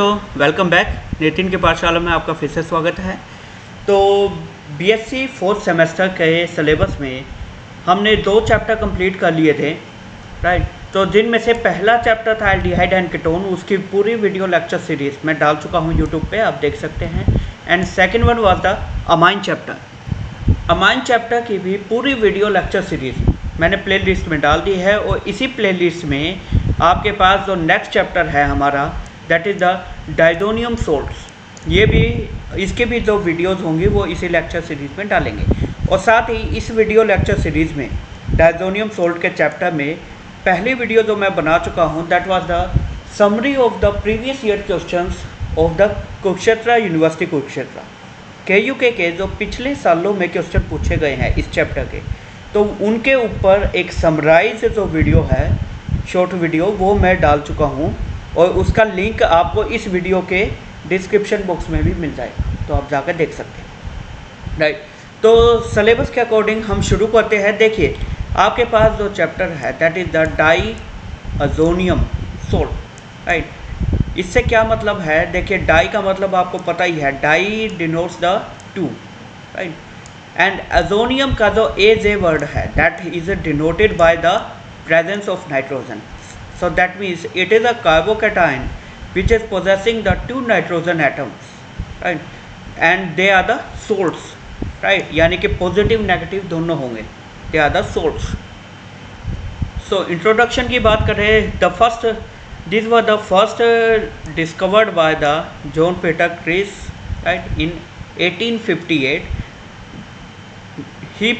तो welcome back. Nitin के पाठशाला में आपका फिर से स्वागत है। तो बीएससी फोर्थ सेमेस्टर के सिलेबस में हमने 2 चैप्टर कंप्लीट कर लिए थे, राइट। तो जिनमें से पहला चैप्टर था एल्डिहाइड एंड कीटोन, उसकी पूरी वीडियो लेक्चर सीरीज़ मैं डाल चुका हूँ यूट्यूब पे, आप देख सकते हैं। And second one was the amine chapter. Amine chapter की भी पूरी वीडियो लेक्चर सीरीज़ मैंने प्ले लिस्ट में डाल दी है, और इसी प्ले लिस्ट में आपके पास जो नेक्स्ट चैप्टर है हमारा, that is the diazonium salts, ये भी इसके भी जो वीडियोज़ होंगी वो इसी लेक्चर सीरीज़ में डालेंगे। और साथ ही इस वीडियो लेक्चर सीरीज़ में डाइजोनियम सोल्ट के चैप्टर में पहली वीडियो जो मैं बना चुका हूँ, that was the summary of the previous year questions of the Kurukshetra university Kurukshetra, KUK के जो पिछले सालों में क्वेश्चन पूछे गए हैं इस चैप्टर के, तो उनके ऊपर एक समराइज जो वीडियो है, शॉर्ट वीडियो, वो मैं डाल चुका हूँ, और उसका लिंक आपको इस वीडियो के डिस्क्रिप्शन बॉक्स में भी मिल जाएगा, तो आप जाकर देख सकते हैं, राइट। तो सिलेबस के अकॉर्डिंग हम शुरू करते हैं। देखिए, आपके पास जो चैप्टर है that is the diazonium salt, right. इससे क्या मतलब है? देखिए, डाई का मतलब आपको पता ही है, di denotes the two, right. And azonium का जो ए वर्ड है that is denoted by the presence of nitrogen, so that means it is a carbocation which is possessing the 2 nitrogen atoms, right, and they are the salts, right, यानी कि positive negative दोनों होंगे, they are the salts. So introduction की बात करें, these were the first discovered by the John Peter Chris, right, in 1858. He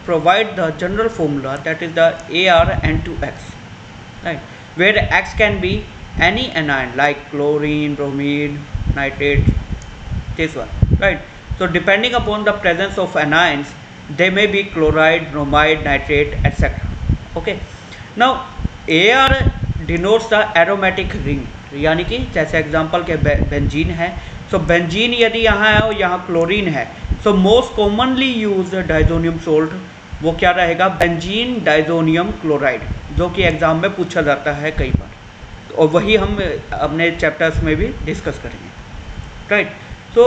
provide the general formula, that is the ArN2X, right, where X can be any anion like chlorine, bromine, nitrate, this one, right. So depending upon the presence of anions, they may be chloride, bromide, nitrate, etc. Okay, now Ar denotes the aromatic ring, यानी कि जैसे example के benzene है, सो benzene यदि यहाँ है और यहाँ क्लोरीन है, so most commonly use diazonium salt वो क्या रहेगा? बेंजीन डाइजोनियम क्लोराइड, जो कि एग्ज़ाम में पूछा जाता है कई बार, और वही हम अपने चैप्टर्स में भी डिस्कस करेंगे, राइट। तो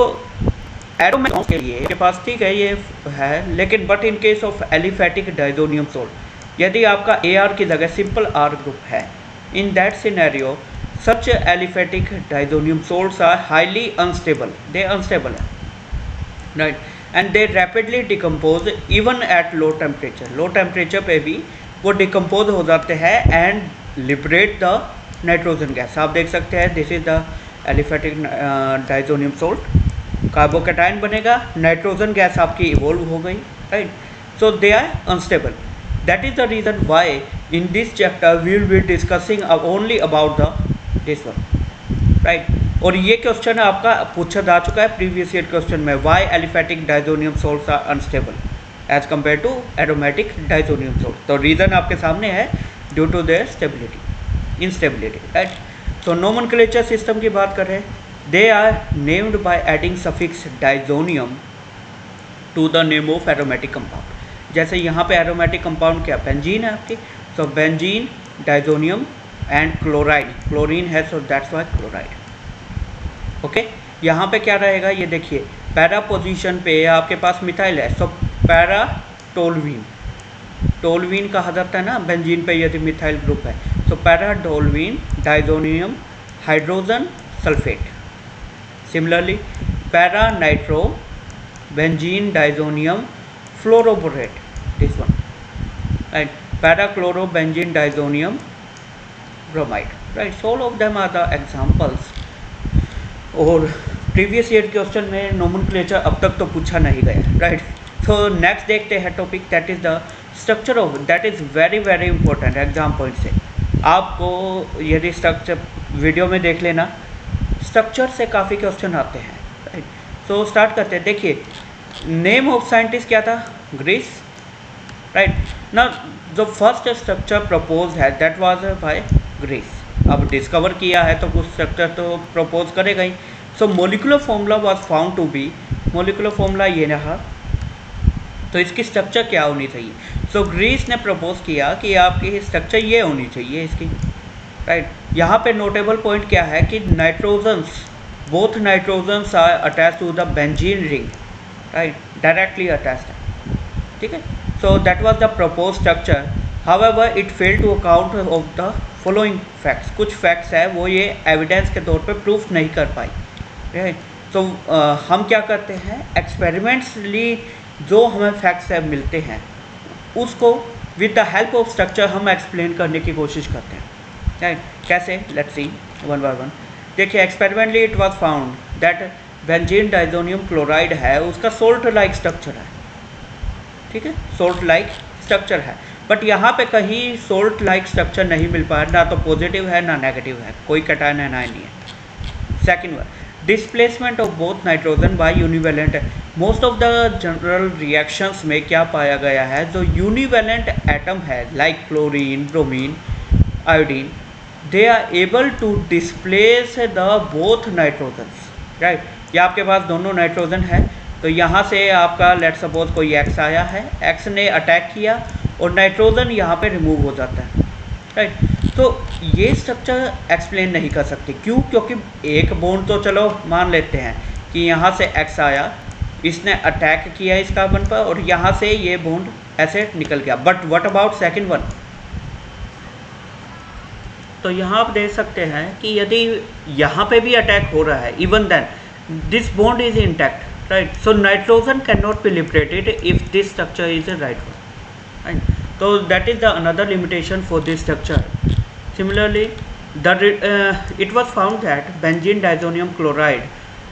एरोमेटिक के लिए के पास ठीक है ये है, लेकिन but in case of aliphatic diazonium salt, यदि आपका Ar की जगह सिंपल R ग्रुप है, in that scenario such aliphatic diazonium salts are highly unstable, they unstable है, right, and they rapidly decompose even at low temperature, low temperature पे भी वो decompose हो जाते हैं and liberate the nitrogen gas. आप देख सकते हैं, this is the aliphatic diazonium salt, carbocation बनेगा, नाइट्रोजन गैस आपकी इवोल्व हो गई, right. So they are unstable, that is the reason why in this chapter we will be discussing only about the this one, right. और ये question आपका पूछा जा चुका है प्रीवियस ईयर क्वेश्चन में, why aliphatic diazonium salts are unstable as compare to aromatic diazonium salt. तो reason आपके सामने है, due to their stability, instability, right. तो नोमेनक्लेचर सिस्टम की बात करें, they are named by adding suffix diazonium to the name of aromatic compound. जैसे यहाँ पे एरोमेटिक कंपाउंड क्या, बेंजीन है आपकी, so benzene, diazonium and chloride, chlorine है, so that's why chloride, okay. यहाँ पे क्या रहेगा, ये देखिए, पैरा पोजीशन पे आपके पास मिथाइल है, सो पैरा टोलवीन, टोलवीन कहा जाता है ना बेंजीन पे यदि मिथाइल ग्रुप है, तो para toluene diazonium hydrogen sulphate. Similarly para nitro benzene diazonium fluoroborate, this one, right, para chloro benzene diazonium bromide, right. So all of them are the examples. और previous year question में nomenclature अब तक तो पूछा नहीं गया, right. तो next देखते हैं topic, that is the structure of, that is very very important exam point से। आपको यदि स्ट्रक्चर वीडियो में देख लेना, स्ट्रक्चर से काफ़ी क्वेश्चन आते हैं, राइट। तो स्टार्ट करते हैं। देखिए, नेम ऑफ साइंटिस्ट क्या था? ग्रीस, राइट ना। जो फर्स्ट स्ट्रक्चर प्रपोज है दैट वाज बाय ग्रीस। अब डिस्कवर किया है तो कुछ स्ट्रक्चर तो प्रपोज करेगा ही। So molecular formula was found to be, molecular formula ये रहा, तो इसकी स्ट्रक्चर क्या होनी चाहिए? सो ग्रीस ने प्रपोज किया कि आपकी स्ट्रक्चर ये होनी चाहिए इसकी, राइट। यहाँ पे नोटेबल पॉइंट क्या है कि nitrogens, both nitrogens are attach to the benzene ring, right, directly attached है, ठीक है। So that was the propose structure, however it fail to account of the following facts. कुछ फैक्ट्स है वो ये एविडेंस के तौर पे प्रूफ नहीं कर पाई, राइट। तो हम क्या करते हैं, एक्सपेरिमेंट्सली जो हमें फैक्ट्स है मिलते हैं उसको with the help of structure हम एक्सप्लेन करने की कोशिश करते हैं, राइट। कैसे, let's see one by one. देखिए, experimentally it was found that benzene diazonium chloride है, उसका सोल्ट लाइक स्ट्रक्चर है, ठीक है, सोल्ट लाइक स्ट्रक्चर है। बट यहाँ पे कहीं सोल्ट लाइक स्ट्रक्चर नहीं मिल पाया, ना तो पॉजिटिव है ना नेगेटिव है, कोई कैटायन एनायन नहीं है। Second one, displacement of both nitrogen by univalent. Most of the general reactions में क्या पाया गया है, जो यूनिवेलेंट एटम है like chlorine, bromine, iodine, they are able to displace the both nitrogens, right. ये आपके पास दोनों नाइट्रोजन है, तो यहाँ से आपका लेट सपोज कोई एक्स आया है, एक्स ने अटैक किया और नाइट्रोजन यहाँ पे रिमूव हो जाता है, राइट। तो ये स्ट्रक्चर एक्सप्लेन नहीं कर सकती, क्यों? क्योंकि एक बॉन्ड तो चलो मान लेते हैं कि यहाँ से एक्स आया, इसने अटैक किया इस कार्बन पर और यहाँ से ये बॉन्ड ऐसे निकल गया, but what about second one? तो यहाँ आप देख सकते हैं कि यदि यहाँ पे भी अटैक हो रहा है, even then this bond is intact, right? So nitrogen cannot be liberated if this structure is a right one, right? So that is the another limitation for this structure. Similarly, it was found that benzene diazonium chloride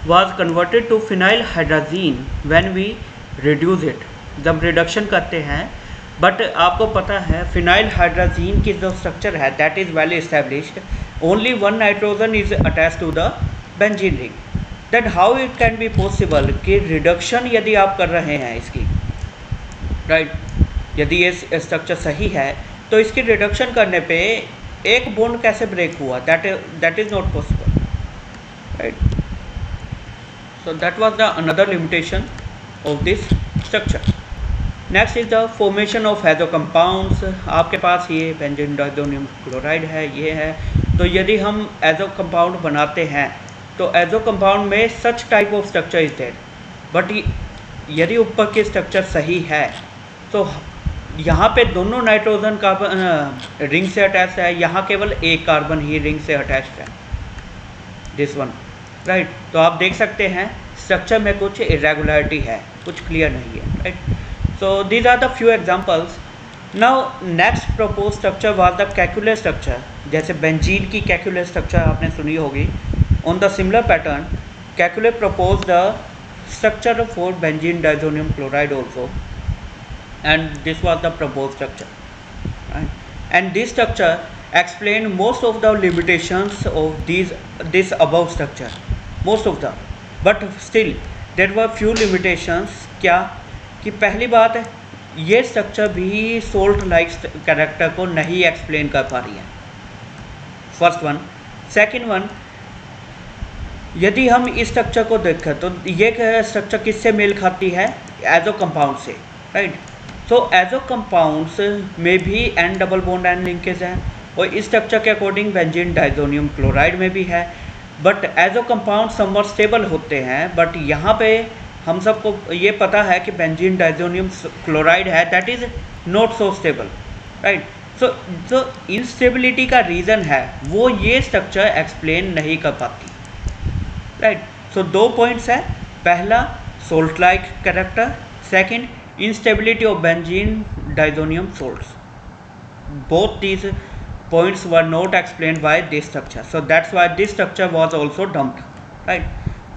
was converted to phenylhydrazine when we reduce it. जब reduction करते हैं, but आपको पता है फिनाइलहाइड्राजीन की जो structure है that is well established, only one nitrogen is attach to the benzene ring. That how it can be possible कि रिडक्शन यदि आप कर रहे हैं इसकी, राइट, यदि ये स्ट्रक्चर सही है तो इसकी रिडक्शन करने पे एक बॉन्ड कैसे ब्रेक हुआ, that is not possible, right. So that was the another limitation of this structure. Next is the formation of हैजो कंपाउंड्स। आपके पास ये बेंजीन डाइजोनियम क्लोराइड है, ये है, तो यदि हम एजो कंपाउंड बनाते हैं तो एजो कंपाउंड में such type of structure is there, but यदि ऊपर की स्ट्रक्चर सही है तो यहाँ पे दोनों नाइट्रोजन कार्बन रिंग से अटैच है, यहाँ केवल एक कार्बन ही रिंग से अटैच्ड है, दिस वन, राइट। तो आप देख सकते हैं स्ट्रक्चर में कुछ इरेगुलरिटी है, कुछ क्लियर नहीं है, right. So these are the few examples. Now next propose structure was the Kekule structure. जैसे बेंजीन की कैक्युलर स्ट्रक्चर आपने सुनी होगी। On the similar pattern, Kekule proposed the structure for benzene diazonium chloride also, and this was the proposed structure. Right? And this structure explained most of the limitations of this above structure, most of them. But still, there were few limitations. क्या कि पहली बात है, ये structure भी salt like character को नहीं explain कर पा रही है, फर्स्ट वन। सेकेंड वन, यदि हम इस स्ट्रक्चर को देखें तो ये स्ट्रक्चर किससे मेल खाती है, एजो कंपाउंड से, राइट। सो एजो कंपाउंड्स में भी N double bond N linkage है, और इस स्ट्रक्चर के अकॉर्डिंग बेंजीन डाइजोनियम क्लोराइड में भी है, but azo compound somewhat stable होते हैं। बट यहाँ पे हम सबको ये पता है कि बेंजीन डाइजोनियम क्लोराइड है that is not so stable, right. So जो इंस्टेबिलिटी का रीज़न है वो ये स्ट्रक्चर एक्सप्लेन नहीं कर पाती, राइट। सो दो पॉइंट्स है, पहला salt like character, second instability of benzene diazonium salts. Both these points were not explained by this structure, so that's why this structure was also dumped, right।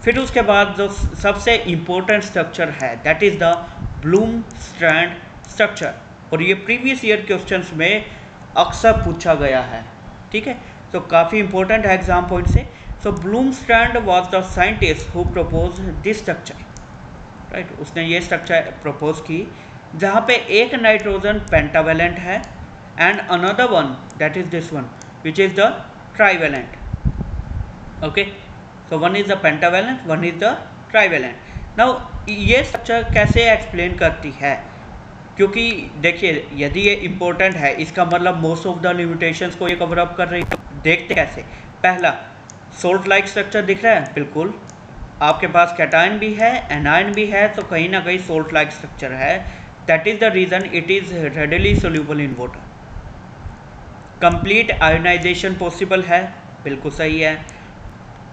फिर उसके बाद जो सबसे इम्पोर्टेंट स्ट्रक्चर है that is the Bloom strand structure, और ये previous year questions में अक्सर पूछा गया है, ठीक है। तो काफ़ी इंपॉर्टेंट है एग्जाम पॉइंट से। So Blomstrand was the scientist who propose this structure, right. उसने ये स्ट्रक्चर प्रपोज की जहाँ पे एक नाइट्रोजन पेंटावेलेंट है and another one that is this one which is the trivalent, okay। so one is the pentavalent, one is the trivalent। now ये structure कैसे explain करती है, क्योंकि देखिए यदि ये इम्पोर्टेंट है इसका मतलब मोस्ट ऑफ द लिमिटेशंस को ये कवर अप कर रही है। देखते कैसे, पहला सोल्ट लाइक स्ट्रक्चर दिख रहा है, बिल्कुल आपके पास कैटायन भी है एनायन भी है, तो कहीं ना कहीं सोल्ट लाइक स्ट्रक्चर है। That is the reason it is readily soluble in water. Complete ionization possible है, बिल्कुल सही है।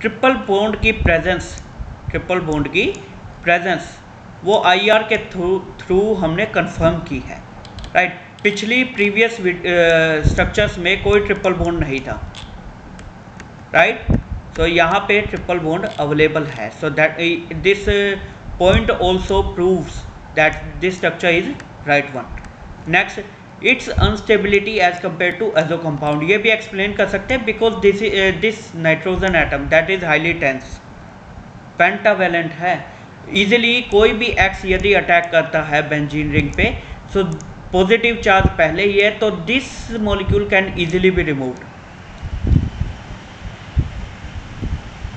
ट्रिपल बॉन्ड की प्रेजेंस, ट्रिपल बॉन्ड की प्रेजेंस वो आईआर के थ्रू हमने कंफर्म की है, राइट। पिछली प्रीवियस स्ट्रक्चर्स में कोई ट्रिपल बॉन्ड नहीं था, राइट। तो यहाँ पे ट्रिपल बॉन्ड अवेलेबल है, so that this point also proves that this structure is right one. Next, it's instability as compare to azo compound, ये भी एक्सप्लेन कर सकते हैं because this nitrogen atom that is highly tense, pentavalent है। Easily कोई भी x यदि attack करता है बेंजीन रिंग पे, सो पॉजिटिव चार्ज पहले ही है, तो this molecule can easily be removed,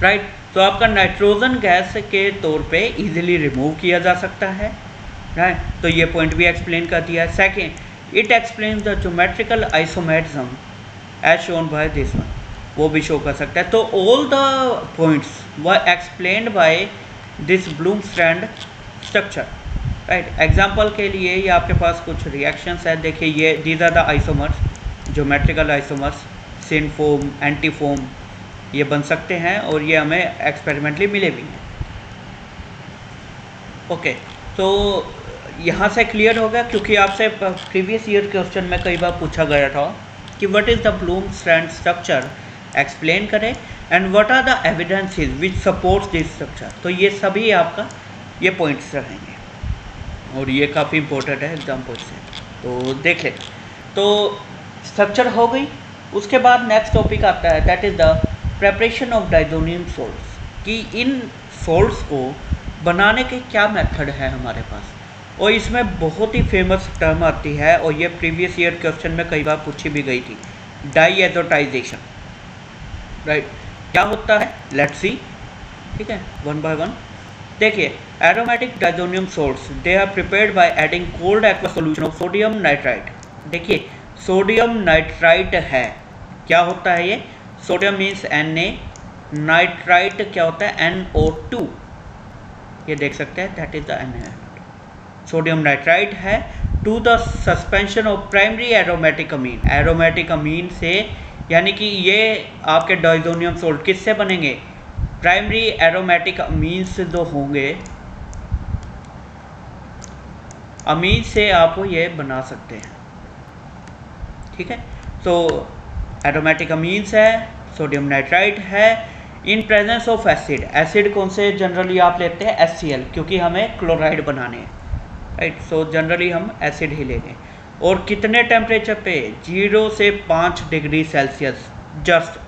right. तो आपका नाइट्रोजन गैस के तौर पे इजीली रिमूव किया जा सकता है, राइट। तो ये पॉइंट भी एक्सप्लेन कर दिया है। Second, it explain the geometrical isomerism as shown by this one, वो भी शो कर सकता है। तो all the points were explained by this Blomstrand structure, right. Example के लिए ये आपके पास कुछ रिएक्शंस है, देखिए ये these are the isomers, geometrical isomers, syn form, anti form, ये बन सकते हैं और ये हमें एक्सपेरिमेंटली मिले भी हैं। ओके, तो यहाँ से क्लियर हो गया, क्योंकि आपसे प्रीवियस ईयर क्वेश्चन में कई बार पूछा गया था कि what is the Blomstrand structure, explain करें, and what are the evidences which supports this structure. तो ये सभी आपका ये पॉइंट्स रहेंगे और ये काफ़ी इंपॉर्टेंट है एग्जाम पॉइंट से, तो देख लें। तो स्ट्रक्चर हो गई, उसके बाद नेक्स्ट टॉपिक आता है that is the preparation of diazonium salts, कि इन सोल्ट्स को बनाने के क्या मेथड है हमारे पास। और इसमें बहुत ही फेमस टर्म आती है और ये प्रीवियस ईयर क्वेश्चन में कई बार पूछी भी गई थी, डाईएज़ोटाइजेशन, राइट। क्या होता है, लेट्स सी, ठीक है, वन बाय वन। देखिए, aromatic diazonium salts they are prepared by adding cold aqua solution of sodium nitrite. देखिए, सोडियम नाइट्राइट है, क्या होता है ये, सोडियम मीन्स Na, नाइट्राइट क्या होता है NO2, ये देख सकते हैं, that is the Na, sodium nitrite है, to the suspension of primary aromatic amine, aromatic amine से, यानी कि ये आपके डाइजोनियम सोल्ट किससे बनेंगे, प्राइमरी एरोमेटिक अमीन से जो होंगे, अमीन से आप ये बना सकते हैं, ठीक है। तो एरोमेटिक अमीन्स है, सोडियम नाइट्राइट है, in presence of acid, acid कौन से जनरली आप लेते हैं HCl, क्योंकि हमें क्लोराइड बनाने हैं, राइट। सो जनरली हम एसिड ही लेंगे, और कितने टेम्परेचर पे, 0 से 5 degree Celsius just.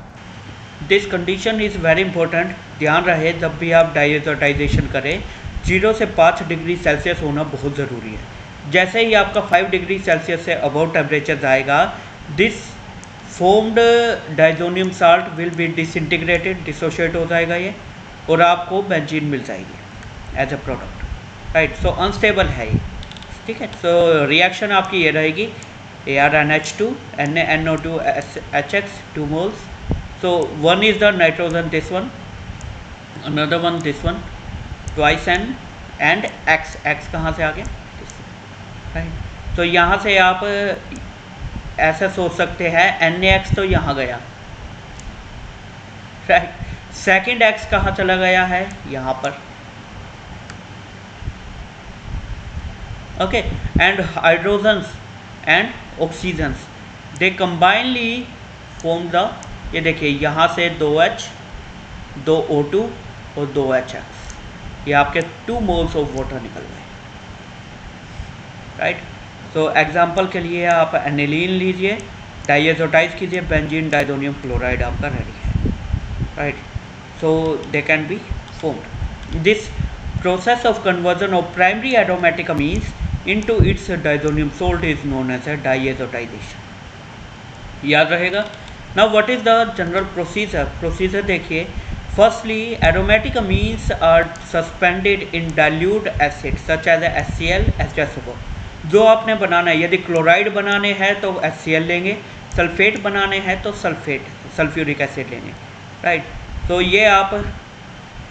This condition is very important, ध्यान रहे जब भी आप डाईएज़ोटाइजेशन करें 0 से 5 डिग्री सेल्सियस होना बहुत ज़रूरी है। जैसे ही आपका 5 डिग्री सेल्सियस से अबव टेम्परेचर जाएगा, this formed diazonium salt will be disintegrated, dissociate हो जाएगा ये, और आपको बेंजीन मिल जाएगी as a product, right. So unstable है ये, ठीक है। सो रिएक्शन आपकी ये रहेगी, ArNH2 NaNO2 HX 2 moles, so one is the nitrogen, this one, another one this one, twice N and X कहाँ से आ गया, राइट। तो यहाँ से आप ऐसा सोच सकते हैं NaX तो यहाँ गया, राइट, सेकेंड X कहाँ चला गया है, यहाँ पर, okay. And hydrogens and oxygens they combinedly form the, ये देखिए यहाँ से 2H 2 O2 और 2 HX, ये आपके 2 मोल्स ऑफ वाटर निकल गए, राइट। तो एग्जाम्पल के लिए आप एनिलीन लीजिए, डाईएज़ोटाइज कीजिए, बेंजीन डाइजोनियम क्लोराइड आपका रेडी है, right. So they can be formed. This process of conversion of primary aromatic amines into its diazonium salt is known as a diazotisation, याद रहेगा। Now what is the general procedure देखिए, firstly aromatic amines are suspended in dilute acid such as HCl H2SO4, जो आपने बनाना है, यदि chloride बनाने हैं तो HCl लेंगे, सल्फेट बनाने हैं तो सल्फेट सल्फ्यूरिक एसिड लेने, राइट। तो ये आप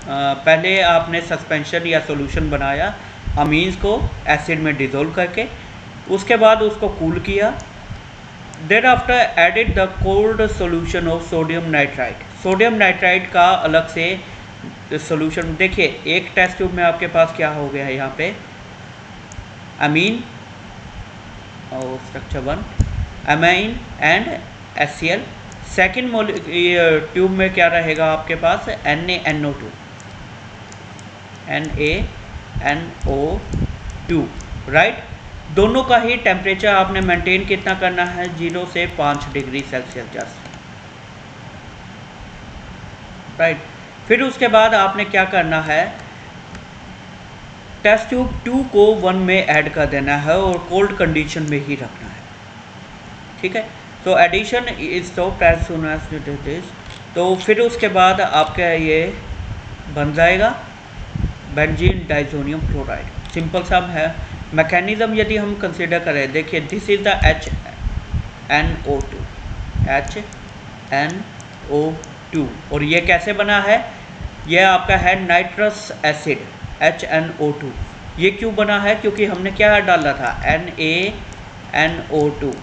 पहले आपने सस्पेंशन या सॉल्यूशन बनाया अमीन्स को एसिड में डिज़ोल्व करके, उसके बाद उसको कूल किया, then after added the cold solution of sodium nitrite. Sodium nitrite का अलग से सॉल्यूशन, देखिए एक टेस्ट ट्यूब में आपके पास क्या हो गया है यहाँ पे अमीन और structure 1 amine and HCl। Second tube में क्या रहेगा आपके पास NaNO2 NaNO2, राइट। दोनों का ही टेम्परेचर आपने मेंटेन कितना करना है 0 से 5 डिग्री सेल्सियस जस्ट, राइट। फिर उसके बाद आपने क्या करना है टेस्ट ट्यूब 2 को 1 में ऐड कर देना है और कोल्ड कंडीशन में ही रखना है, ठीक है। तो addition is stopped as soon as this. तो फिर उसके बाद आपका ये बन जाएगा बेंजीन डाइजोनियम क्लोराइड। सिंपल सा है मैकेनिज्म यदि हम कंसिडर करें, देखिए दिस इज द HNO2 और ये कैसे बना है, ये आपका है नाइट्रस एसिड HNO2। ये क्यों बना है, क्योंकि हमने क्या डाला था NaNO2,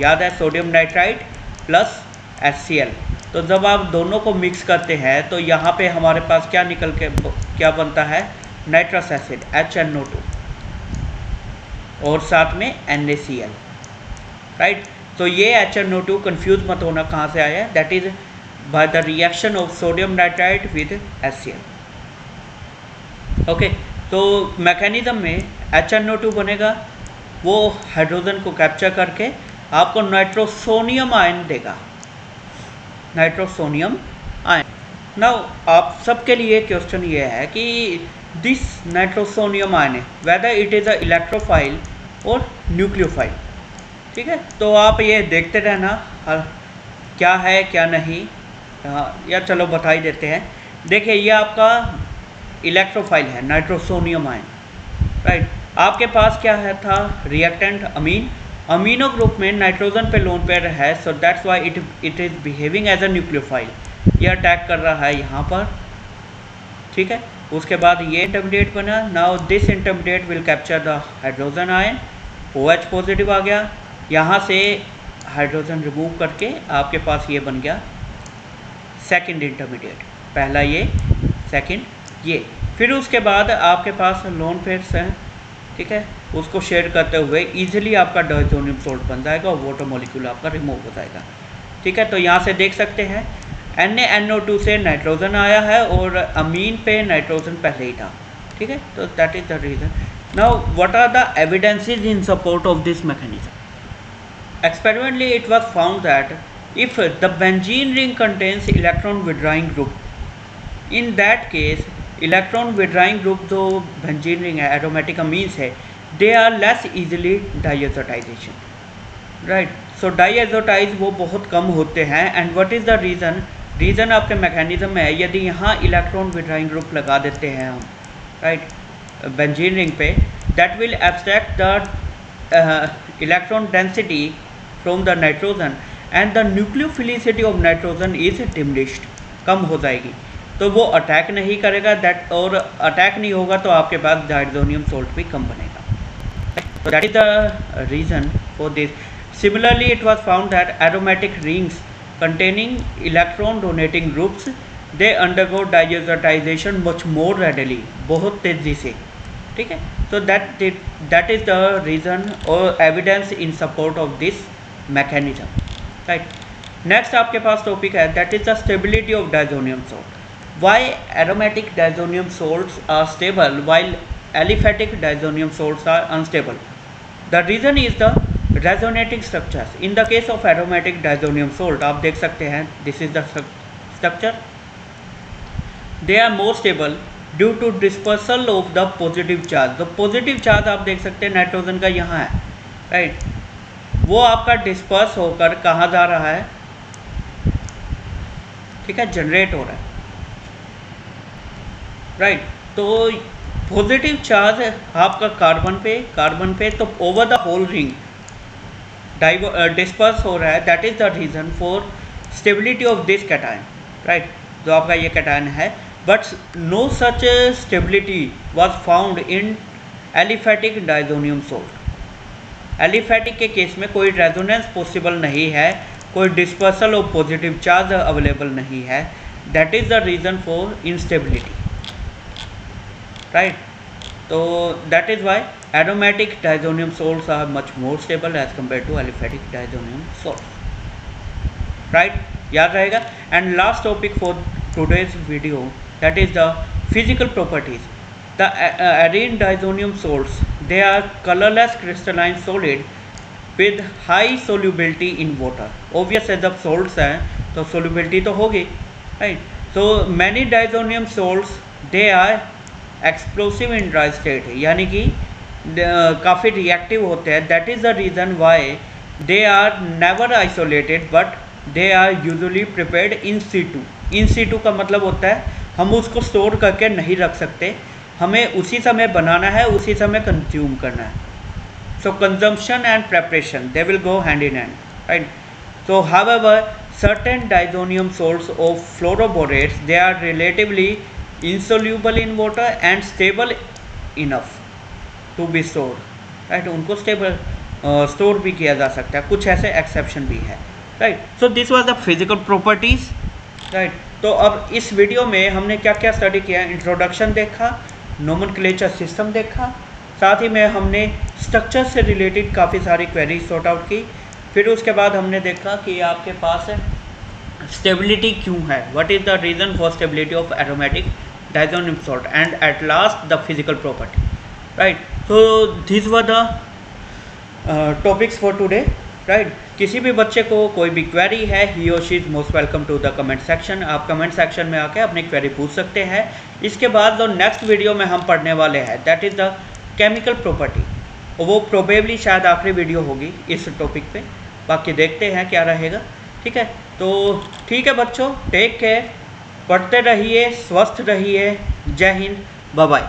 याद है सोडियम नाइट्राइट प्लस HCl। तो जब आप दोनों को मिक्स करते हैं तो यहाँ पे हमारे पास क्या निकल के क्या बनता है नाइट्रस एसिड HNO2 और साथ में NaCl, राइट। तो ये HNO2 कंफ्यूज मत होना कहाँ से आया, that is by the reaction of sodium nitrite with HCl, okay. तो मैकेनिज्म में HNO2 बनेगा, वो हाइड्रोजन को कैप्चर करके आपको नाइट्रोसोनियम आयन देगा, नाइट्रोसोनियम आयन। नाउ आप सबके लिए क्वेश्चन ये है कि this nitrosonium ion whether it is a electrophile और न्यूक्लियोफाइल, ठीक है। तो आप ये देखते रहना क्या है क्या नहीं, या चलो बता ही देते हैं। देखिए ये आपका इलेक्ट्रोफाइल है नाइट्रोसोनियम आयन, राइट। आपके पास क्या है था रिएक्टेंट अमीन, अमीनो ग्रुप में नाइट्रोजन पे लोन पेयर है, so that's why it is behaving as a nucleophile. ये अटैक कर रहा है यहाँ पर, ठीक है। उसके बाद ये इंटरमीडिएट बना, now this intermediate will capture the hydrogen ion, OH positive आ गया, यहाँ से हाइड्रोजन रिमूव करके आपके पास ये बन गया सेकंड इंटरमीडिएट, पहला ये सेकंड ये। फिर उसके बाद आपके पास लोन पेयर्स हैं, ठीक है, उसको शेयर करते हुए इजीली आपका डाइजोनियम सोल्ट बन जाएगा और वाटर मॉलिक्यूल आपका रिमूव हो जाएगा, ठीक है। तो यहाँ से देख सकते हैं NaNO2 से नाइट्रोजन आया है और अमीन पे नाइट्रोजन पहले ही था, ठीक है। तो that is the reason. Now what are the evidences in support of this mechanism. Experimentally it was found that if the benzene ring contains electron withdrawing group, in that case electron withdrawing group जो benzene ring है aromatic amines है, they are less easily diazotisation, right. So diazotise वो बहुत कम होते हैं। And what is the reason, reason आपके mechanism में है, यदि यहाँ इलेक्ट्रॉन विड्रॉइंग ग्रुप लगा देते हैं हम, राइट, बेंजीन रिंग पे, that will abstract the electron density from the nitrogen and the nucleophilicity of nitrogen is diminished, कम हो जाएगी। तो वो अटैक नहीं करेगा, दैट और अटैक नहीं होगा तो आपके पास डाइजोनियम सोल्ट भी कम बनेगा। So that is the reason for this. Similarly, it was found that aromatic rings containing electron donating groups, they undergo diazotization much more readily, बहुत तेजी से, ठीक है। So that is the reason or evidence in support of this mechanism, right. Next आपके पास topic है that is the stability of diazonium salt. Why aromatic diazonium salts are stable while aliphatic diazonium salts are unstable? The reason is the resonating structures. In the case of aromatic diazonium salt, आप देख सकते हैं this is the structure. They are more stable due to dispersal of the positive charge. The positive charge आप देख सकते हैं nitrogen का यहाँ है, राइट, वो आपका डिस्पर्स होकर कहाँ जा रहा है, ठीक है, जनरेट हो रहा है, राइट। तो पॉजिटिव चार्ज आपका कार्बन पे तो over the whole ring disperse हो रहा है, that is the reason for stability of this cation, right, जो आपका ये कैटायन है, but no such stability was found in aliphatic diazonium salt. Aliphatic के केस में कोई रेजोनेंस पॉसिबल नहीं है, कोई dispersal of positive charge available नहीं है, that is the reason for instability, right. तो that is why aromatic diazonium salts are much more stable as compare to aliphatic diazonium salt, right, याद रहेगा। And last topic for today's video, that is the physical properties. The arene diazonium salts, they are colourless crystalline solid with high solubility in water. Obvious है, जब salts हैं तो solubility तो होगी, right. So many diazonium salts they are explosive in dry state, यानी कि काफ़ी reactive होते हैं। That is the reason why they are never isolated but they are usually prepared in situ. In situ का मतलब होता है हम उसको स्टोर करके नहीं रख सकते, हमें उसी समय बनाना है, उसी समय कंज्यूम करना है। So consumption and preparation they will go hand in hand, right. So however certain diazonium salts of fluoroborates, they are relatively insoluble in water and stable enough to be stored, right। उनको stable store भी किया जा सकता है, कुछ ऐसे exception भी है, right. So this was the physical properties, right. तो अब इस वीडियो में हमने क्या क्या स्टडी किया, इंट्रोडक्शन देखा, नोमेनक्लेचर सिस्टम देखा, साथ ही में हमने स्ट्रक्चर से रिलेटेड काफ़ी सारी क्वेरीज सॉर्ट आउट की। फिर उसके बाद हमने देखा कि आपके पास स्टेबिलिटी क्यों है, what is the reason for stability of aromatic diazonium salt, and at last the physical property, right. So this were the topics for today, right. किसी भी बच्चे को कोई भी क्वेरी है, ही और she is most welcome to the comment section. आप comment section में आके अपनी क्वेरी पूछ सकते हैं। इसके बाद जो नेक्स्ट वीडियो में हम पढ़ने वाले हैं, that is the chemical property, वो प्रोबेबली शायद आखिरी वीडियो होगी इस टॉपिक पे, बाकी देखते हैं क्या रहेगा, ठीक है। तो ठीक है बच्चों, टेक केयर, पढ़ते रहिए, स्वस्थ रहिए, जय हिंद, बाय बाय।